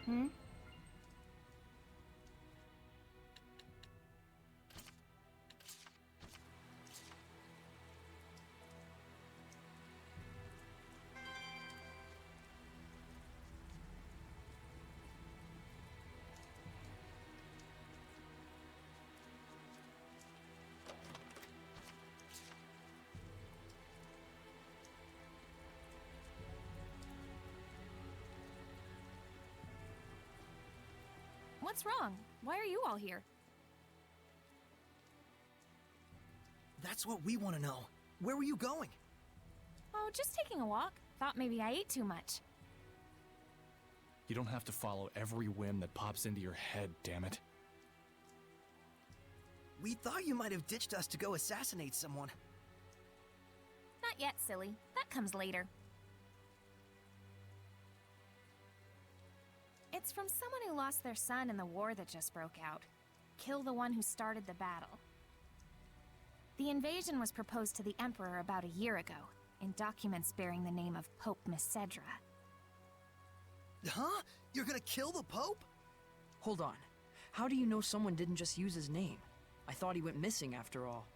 Hmm? What's wrong? Why are you all here? That's what we want to know. Where were you going? Oh, just taking a walk. Thought maybe I ate too much. You don't have to follow every whim that pops into your head, damn it. We thought you might have ditched us to go assassinate someone. Not yet, silly. That comes later. It's from someone who lost their son in the war that just broke out. Kill the one who started the battle. The invasion was proposed to the Emperor about a year ago, in documents bearing the name of Pope Messedra. Huh? You're gonna kill the Pope? Hold on. How do you know someone didn't just use his name? I thought he went missing after all.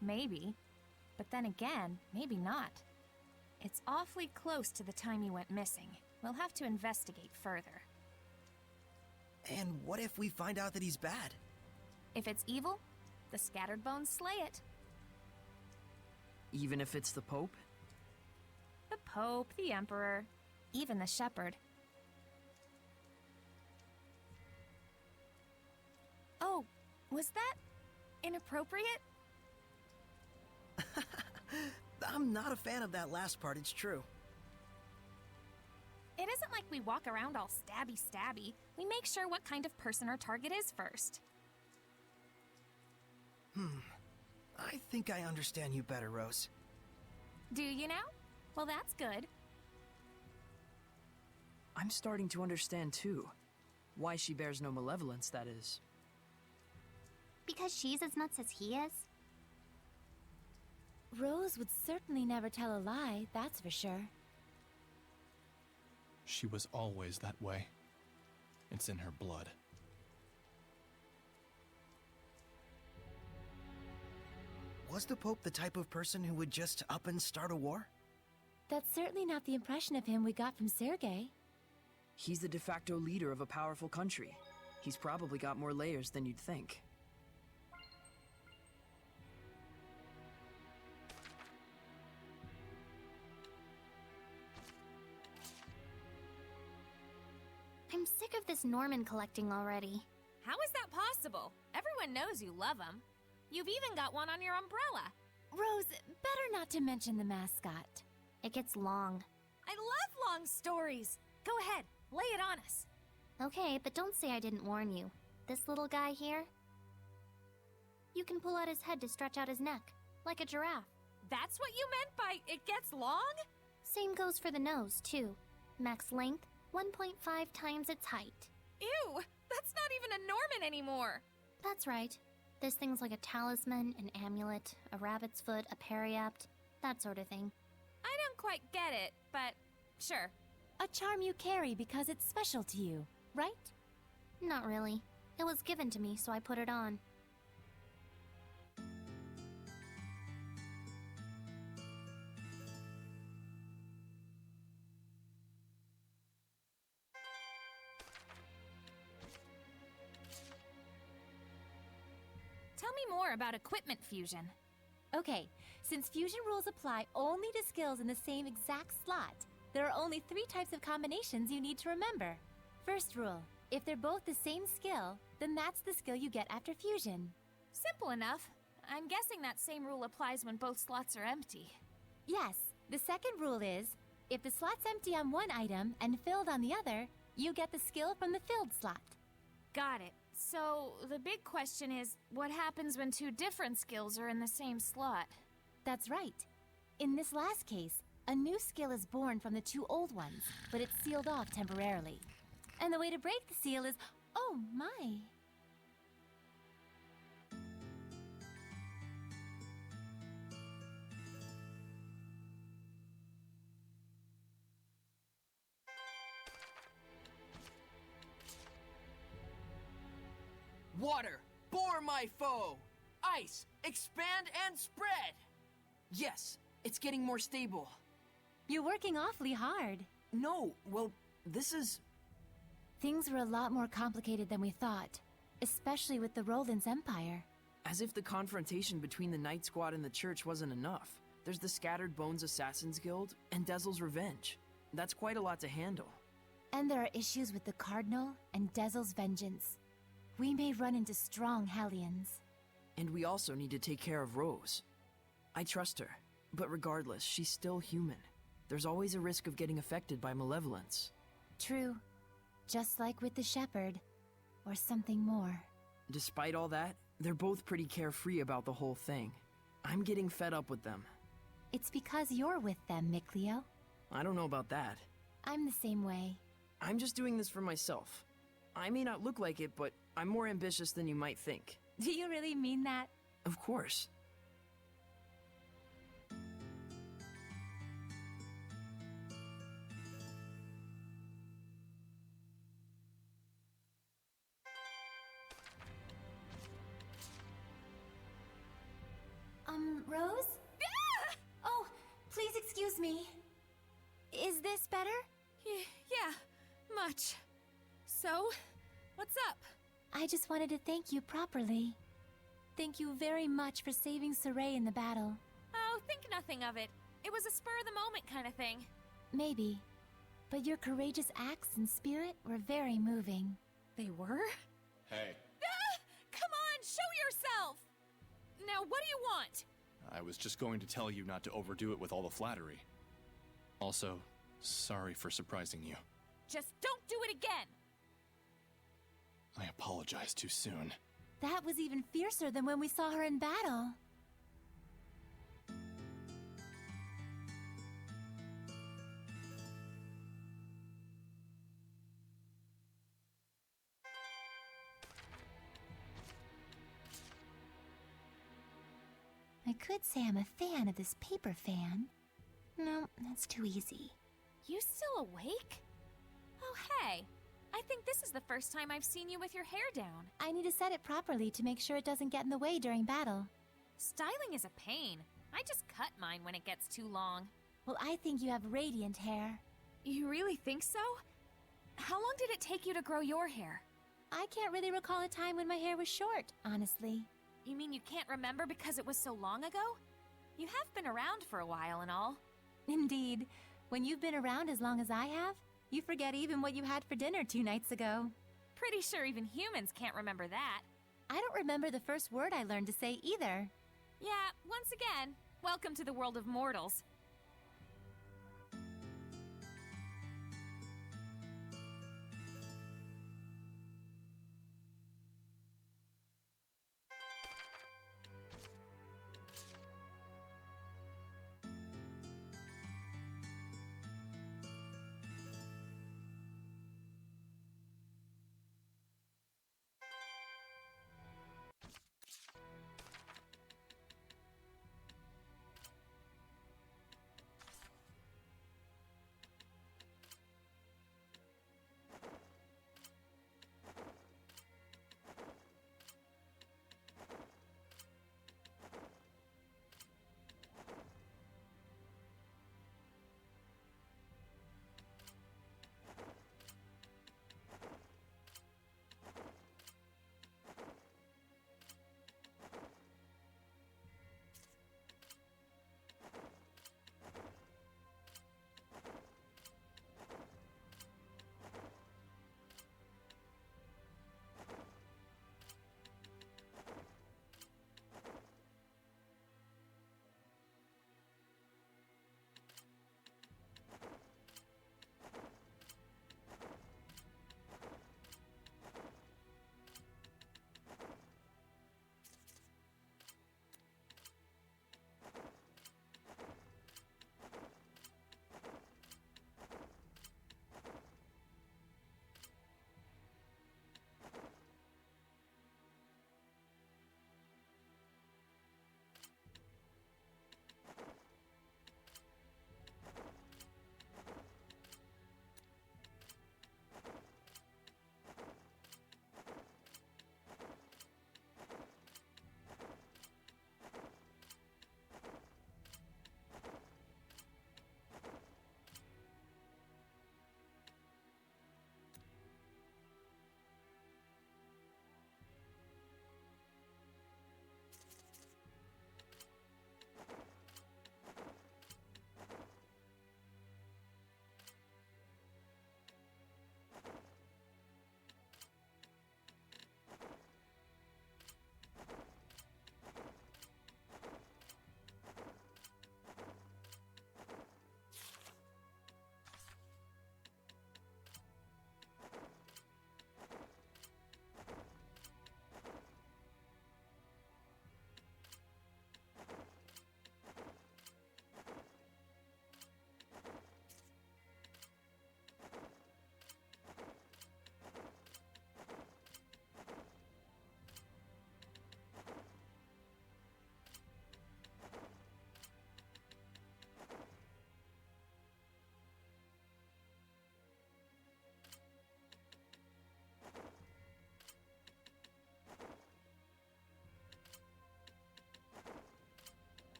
Maybe. But then again, maybe not. It's awfully close to the time he went missing. We'll have to investigate further. And what if we find out that he's bad? If it's evil, the scattered bones slay it. Even if it's the Pope? The Pope, the Emperor, even the Shepherd. Oh, was that inappropriate? I'm not a fan of that last part, it's true. It isn't like we walk around all stabby-stabby. We make sure what kind of person our target is first. I think I understand you better, Rose. Do you now? Well, that's good. I'm starting to understand too. Why she bears no malevolence, that is. Because she's as nuts as he is? Rose would certainly never tell a lie, that's for sure. She was always that way. It's in her blood. Was the Pope the type of person who would just up and start a war? That's certainly not the impression of him we got from Sergei. He's the de facto leader of a powerful country. He's probably got more layers than you'd think. I'm sick of this Norman collecting already. How is that possible? Everyone knows you love him. You've even got one on your umbrella. Rose, better not to mention the mascot. It gets long. I love long stories. Go ahead, lay it on us. Okay, but don't say I didn't warn you. This little guy here? You can pull out his head to stretch out his neck, like a giraffe. That's what you meant by it gets long? Same goes for the nose, too. Max length, 1.5 times its height. Ew, that's not even a Norman anymore. That's right. There's things like a talisman, an amulet, a rabbit's foot, a periapt, that sort of thing. I don't quite get it, but sure. A charm you carry because it's special to you, right? Not really. It was given to me, so I put it on. Tell me more about equipment fusion. Okay, since fusion rules apply only to skills in the same exact slot, there are only 3 types of combinations you need to remember. First rule, if they're both the same skill, then that's the skill you get after fusion. Simple enough. I'm guessing that same rule applies when both slots are empty. Yes, the second rule is, if the slot's empty on one item and filled on the other, you get the skill from the filled slot. Got it. So, the big question is, what happens when 2 different skills are in the same slot? That's right. In this last case, a new skill is born from the 2 old ones, but it's sealed off temporarily. And the way to break the seal is, oh my. Water, bore my foe! Ice, expand and spread! Yes, it's getting more stable. You're working awfully hard. No, well, this is... Things were a lot more complicated than we thought, especially with the Roland's Empire. As if the confrontation between the Night Squad and the Church wasn't enough. There's the Scattered Bones Assassins Guild, and Dezel's Revenge. That's quite a lot to handle. And there are issues with the Cardinal and Dezel's Vengeance. We may run into strong Hellions. And we also need to take care of Rose. I trust her, but regardless, she's still human. There's always a risk of getting affected by malevolence. True. Just like with the Shepherd. Or something more. Despite all that, they're both pretty carefree about the whole thing. I'm getting fed up with them. It's because you're with them, Mikleo. I don't know about that. I'm the same way. I'm just doing this for myself. I may not look like it, but I'm more ambitious than you might think. Do you really mean that? Of course. Rose? Oh, please excuse me. Is this better? Yeah, much. So, what's up? I just wanted to thank you properly. Thank you very much for saving Saray in the battle. Oh, think nothing of it. It was a spur-of-the-moment kind of thing. Maybe. But your courageous acts and spirit were very moving. They were? Hey, Come on, show yourself! Now, what do you want? I was just going to tell you not to overdo it with all the flattery. Also, sorry for surprising you. Just don't do it again! I apologize too soon. That was even fiercer than when we saw her in battle. I could say I'm a fan of this paper fan. No, that's too easy. You still awake? Oh, hey. I think this is the first time I've seen you with your hair down. I need to set it properly to make sure it doesn't get in the way during battle. Styling is a pain. I just cut mine when it gets too long. Well, I think you have radiant hair. You really think so? How long did it take you to grow your hair? I can't really recall a time when my hair was short, honestly. You mean you can't remember because it was so long ago? You have been around for a while and all. Indeed. When you've been around as long as I have, you forget even what you had for dinner 2 nights ago. Pretty sure even humans can't remember that. I don't remember the first word I learned to say either. Yeah, once again, welcome to the world of mortals.